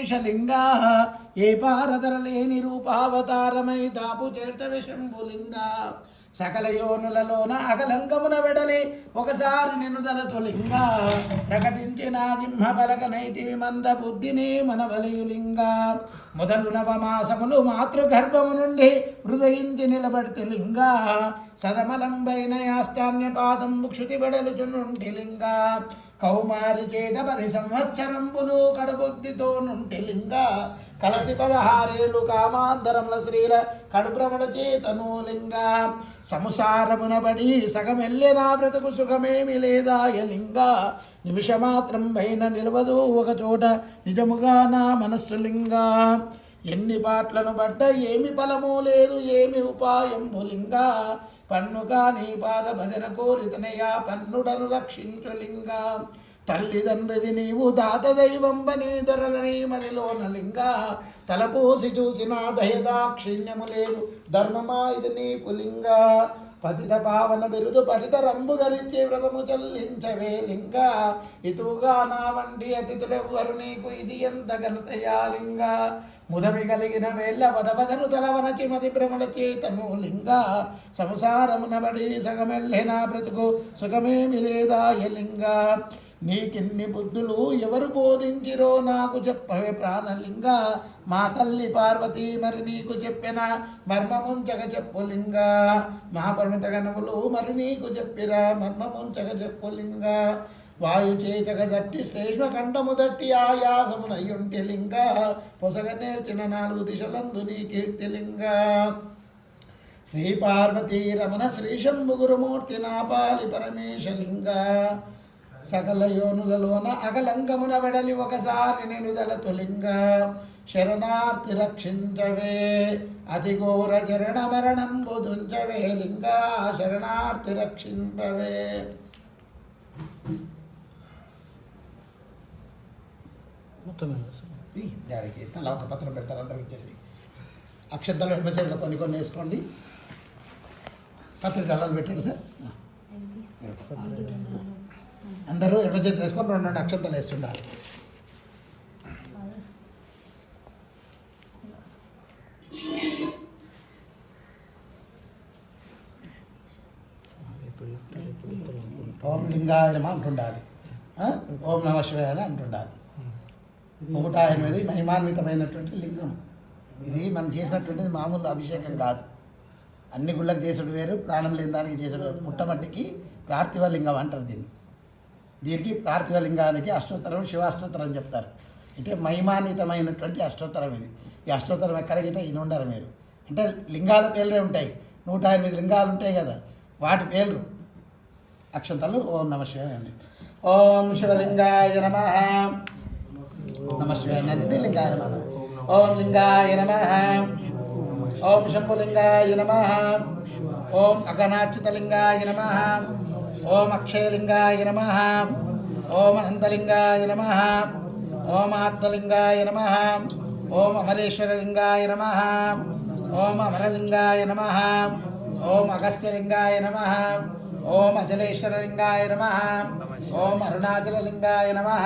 పరమేశలింగా ఏ పారదరలేని రూపావతారమై దాపు చేర్తవి శంభులింగా సకల యోనులలోన అగలంగమున వెడలి ఒకసారి నిన్నుదలతో లింగా ప్రకటించిన జింహ పలకనైతివి మంద బుద్ధిని మనవలయులింగా మొదలు నవమాసములు మాతృగర్భము నుండి హృదయించి నిలబడితే లింగా సదమలంబైన యాష్టాన్య పాదం క్షుతి బెడలుచునుంటి లింగా కౌమారి చేత 10 సంవత్సరంబులు కడుబుద్ధితో నుంటి లింగా కలసి 16 కామాంతరముల శ్రీల కడుభ్రమల చేతను లింగా సంసారమునబడి సగమెల్లె నా బ్రతుకు సుఖమేమి లేదాయ లింగా నిమిషమాత్రం పైన నిలవదు ఒక చోట నిజముగా నా మనస్సు లింగా ఎన్ని పాటలను పడ్డ ఏమి ఫలము లేదు ఏమి ఉపాయంబు లింగా పన్నుగా నీ పాద భజన కోరితనయా పన్నుడను రక్షించు లింగా తల్లిదండ్రివి నీవు దాత దైవంబని దొరలని మదిలోన లింగా తలపోసి చూసిన దయదాక్షిణ్యము లేదు ధర్మమా ఇది నీకు లింగా పతిత పావన బిరుదు పఠిత రంబు ధరించి వ్రతము చెల్లించవే లింగా ఇతుగా నా వంటి అతిథులెవ్వరు నీకు ఇది ఎంత ఘనతయా లింగా ముదమి కలిగిన వేళ్ళ వదవదను తలవనచి మది భ్రమల చేతను లింగా సంసారమునబడి సగమెల్లె నా బ్రతుకు సుఖమేమి లేదాయ లింగా నీకిన్ని బుద్ధులు ఎవరు బోధించిరో నాకు చెప్పవే ప్రాణలింగా మా తల్లి పార్వతి మరి నీకు చెప్పిన మర్మముంచగ చెప్పు లింగా మా పరిమిత గణములు మరి నీకు చెప్పిరా మర్మముంచగ చెప్పు లింగా వాయు చేతగ దట్టి శ్లేష్మ కంఠము దట్టి ఆయాసమునయ్యుంటి లింగా పొసగ నేర్చిన 4 దిశలందు నీ కీర్తి లింగా శ్రీ పార్వతీ రమణ శ్రీ శంభు గురుమూర్తి నా పాలి పరమేశలింగా సకల యోనులలోన అగలంగమున వెడలి ఒకసారి నిలుదల తొలింగా శరణార్థి రక్షించవే అతి ఘోర చరణ మరణం బుధుంచవే లింగా శరణార్థి రక్షించవే. దానికి తల ఒక పత్రం పెడతారు అందరికి ఇచ్చేసి అక్షంతలు చేతిలో కొన్ని వేసుకోండి. పత్రిక అల్లాలు పెట్టండి సార్. అందరూ ఎడమ చేతి వేసుకొని 2 అక్షంతలు వేస్తుండాలి. ఓం లింగాయ నమః అంటుండాలి. ఓం నమ శివాయ అంటుండాలి. 108 మహిమాన్వితమైనటువంటి లింగం. ఇది మనం చేసినటువంటిది మామూలు అభిషేకం కాదు. అన్ని గుళ్ళకి చేసుడు వేరు, ప్రాణం లేని దానికి చేసుడు. పుట్టమట్టికి పార్థివ లింగం అంటారు దీన్ని. దీనికి పార్థివ లింగానికి అష్టోత్తరం శివాష్టోత్తరం చెప్తారు. అయితే మహిమాన్వితమైనటువంటి అష్టోత్తరం ఇది. ఈ అష్టోత్తరం ఎక్కడ గిట్ట ఇది ఉండరు మీరు. అంటే లింగాల పేర్లే ఉంటాయి. 108 లింగాలు ఉంటాయి కదా, వాటి పేర్లు అక్షంతలు. ఓం నమ శివాయ అండి. ఓం శివలింగాయ నమః. నమ శివాయ నంది లింగాయ నమః. ఓం లింగాయ నమః. ఓం శంభులింగాయ నమః. ఓం అగణార్చితలింగాయ నమః. ఓం అక్షయలింగాయ నమః. ఓం అనంతలింగాయ నమః. ఓం ఆత్మలింగాయ నమః. ఓం అమరేశ్వరలింగాయ నమః. ఓం అమరలింగాయ నమః. ఓం అగస్త్యలింగాయ నమః. ఓం అచలేశ్వరలింగాయ నమః. ఓం అరుణాచలలింగాయ నమః.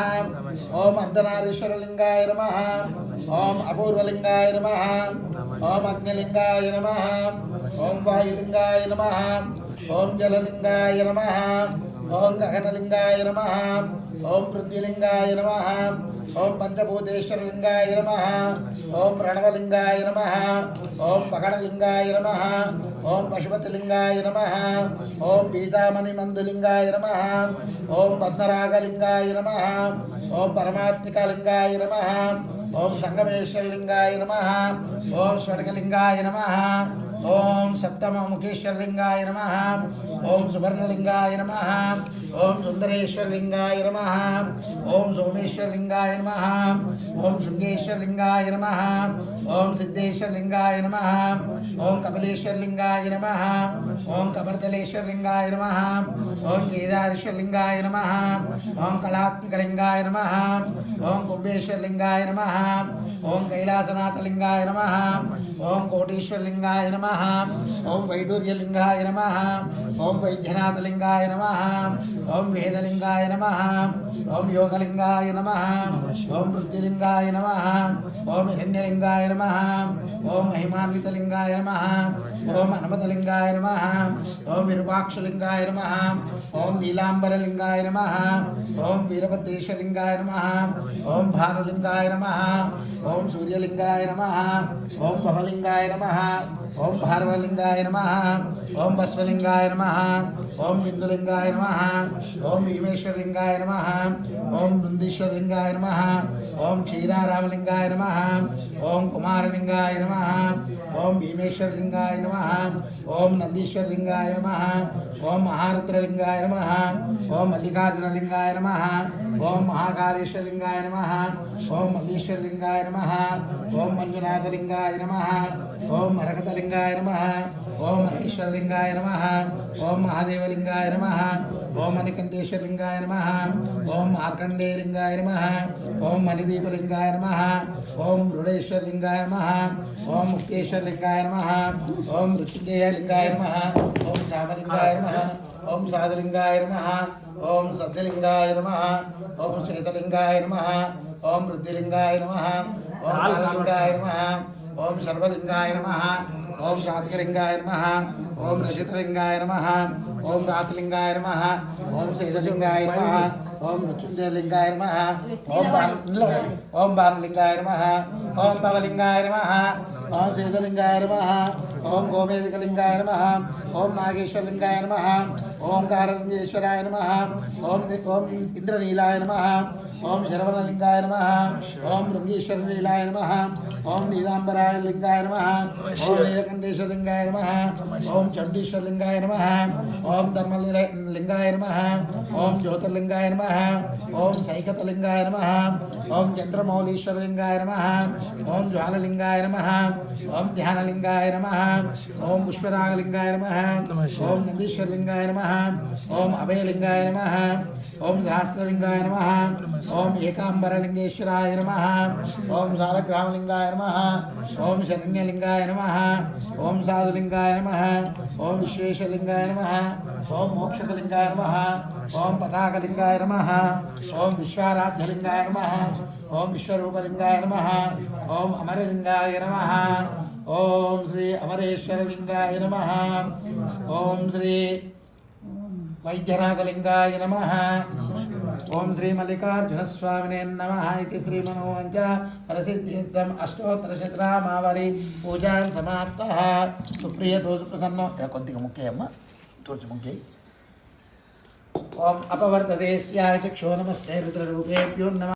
ఓం అర్ధనారీశ్వరలింగాయ నమః. ఓం అపూర్వలింగాయ నమః. ఓం అగ్నిలింగాయ నమః. ఓం వాయులింగాయ నమః. ఓం జలలింగాయ నమః. ఓం గగనలింగాయ నమః. ఓం పృథ్వీలింగాయ నమః. ఓం పంచభూతేశ్వరలింగాయ నమః. ఓం ప్రణవలింగాయ నమః. ఓం పగడలింగాయ నమః. ఓం పశుపతిలింగాయ నమః. ఓం పీతామణిమందులింగాయ నమః. ఓం పద్మరాగలింగాయ నమః. ఓం పరమాత్మికలింగాయ నమః. ఓం సంగమేశ్వరలింగాయ నమః. ఓం స్ఫటికలింగాయ నమః. ఓం సప్తమముఖేశ్వరలింగాయ నమః. ఓం సువర్ణలింగాయ నమః. ఓం సుందరేశ్వరలింగాయ నమః. ఓం సోమేశ్వరలింగాయ నమః. ఓం శృంగేశ్వరలింగాయ నమః. ఓం సిద్ధేశ్వరలింగాయ నమః. ఓం కపిలేశ్వరలింగాయ నమః. ఓం కపర్దలేశ్వరలింగాయ నమః. ఓం కేదారేశ్వరలింగాయ నమః. ఓం కళాత్మికలింగాయ నమః. ఓం కుంభేశ్వరలింగాయ నమః. ఓం కైలాసనాథలింగాయ నమః. ఓం కోటీశ్వరలింగాయ నమః. ఓం వైడూర్యలింగాయ నమః. ఓం వైద్యనాథలింగాయ నమః. ఓం వేదలింగాయ నమః. ఓం యోగలింగాయ నమః. ఓం వృద్ధిలింగాయ నమః. ఓం హిరణ్యలింగాయ నమః ఓం మహిమాన్వితలింగాయ నమః ఓం హనుమతలింగాయ నమః ఓం విరూపాక్షలింగాయ నమః ఓం నీలాంబరలింగాయ నమః ఓం వీరభద్రేశలింగాయ నమః ఓం భానులింగాయ నమః ఓం సూర్యలింగాయ నమః ఓం భవలింగాయ నమః ఓం భార్వలింగాయ నమః ఓం బస్వలింగాయ నమః ఓం బిందులింగాయ నమః ఓం భీమేశ్వరలింగాయ నమః ఓం నందీశ్వరలింగాయ నమః ఓం క్షీరారామలింగాయ నమః ఓం కుమారలింగాయ నమః ఓం భీమేశ్వరలింగాయ నమః ఓం నందీశ్వరలింగాయ నమః ఓం మహారుద్రలింగాయ నమః ఓం మల్లికార్జునలింగాయ నమః ఓం మహాకాళేశ్వరలింగాయ నమః ఓం మల్లీశ్వరలింగాయ నమః ఓం మంజునాథలింగాయ నమః ఓం మరకతలింగాయ నమః ఓం మహేశ్వరలింగాయ నమః ఓం మహాదేవలింగాయ నమః ఓం మణికంఠేశ్వరలింగాయ నమః ఓం మార్కండేయలింగాయ నమః ఓం మణిదీపలింగాయ నమః ఓం మృడేశ్వరలింగాయ నమః ఓం ముక్తేశ్వరలింగాయ నమః ఓం మృత్యుంజయలింగాయ నమః ఓం శామలింగాయ నమః ఓం సాధులింగాయ నమః ఓం సద్యలింగాయ నమః ఓం శ్వేతలింగాయ నమః ఓం వృద్ధిలింగాయ నమః ఓం కాలలింగాయ నమః ఓం సర్వలింగాయ నమః ఓం శాతికలింగాయ నమః ఓం రజితలింగాయ నమః ఓం రాతిలింగాయ నమః ఓం శ్రీధలింగాయ నమః ఓం మృత్యుంజయలింగాయ నమః ఓం భానులింగాయ నమః ఓం భవలింగాయ నమః ఓం శ్రీధలింగాయ నమః ఓం గోమేధికలింగాయ నమః ఓం నాగేశ్వరలింగాయ నమః ఓం కారలింగేశ్వరాయ నమః ఓం ఇంద్రనీలాయ నమః ఓం శరవణలింగాయ నమః ఓం భృంగీశ్వరలీలాయ నమః ఓం నీలాంబరాయ లింగాయ నమః ఓం నీలకంఠేశ్వరలింగాయ నమః ఓం చండీశ్వరలింగాయ నమః ఓం ధర్మలింగాయ నమః ఓం జ్యోతిర్లింగాయ నమః ఓం సైకతలింగాయ నమః ఓం చంద్రమౌళీశ్వరలింగాయ నమః ఓం జ్వాలలింగాయ నమః ఓం ధ్యానలింగాయ నమః ఓం పుష్పరాగలింగాయ నమః ఓం నందీశ్వరలింగాయ నమః ఓం అభయలింగాయ నమః ఓం సహస్రలింగాయ నమః ఓం ఏకాంబరలింగేశ్వరాయ నమః ఓం సాలగ్రామలింగాయ నమః ఓం శరణ్యలింగాయ నమః ఓం సాధులింగాయ నమః ఓం విశ్వేశ్వరలింగాయ నమః ఓం మోక్షకలింగాయ నమః ఓం పతాకలింగాయ నమః ఓం విశ్వారాధ్యలింగాయ నమః ఓం విశ్వరూపలింగాయ నమః ఓం అమరలింగాయ నమః ఓం శ్రీ అమరేశ్వరలింగాయ నమః ఓం శ్రీ వైద్యనాథలింగాయ నమః ఓం శ్రీ మల్లికార్జునస్వామినే నమః ఇది శ్రీమనోవంచ ప్రసిద్ధిం అష్టోత్తరశతనామావళి పూజాన్ సమాప్తః సుప్రియతో ప్రసన్నో కొద్దిగా ముఖ్య అమ్మ తోచి ముఖ్య ఓం అపవర్తతే స్యాయ చక్షో నమస్తే రుద్రరూపేభ్యో నమః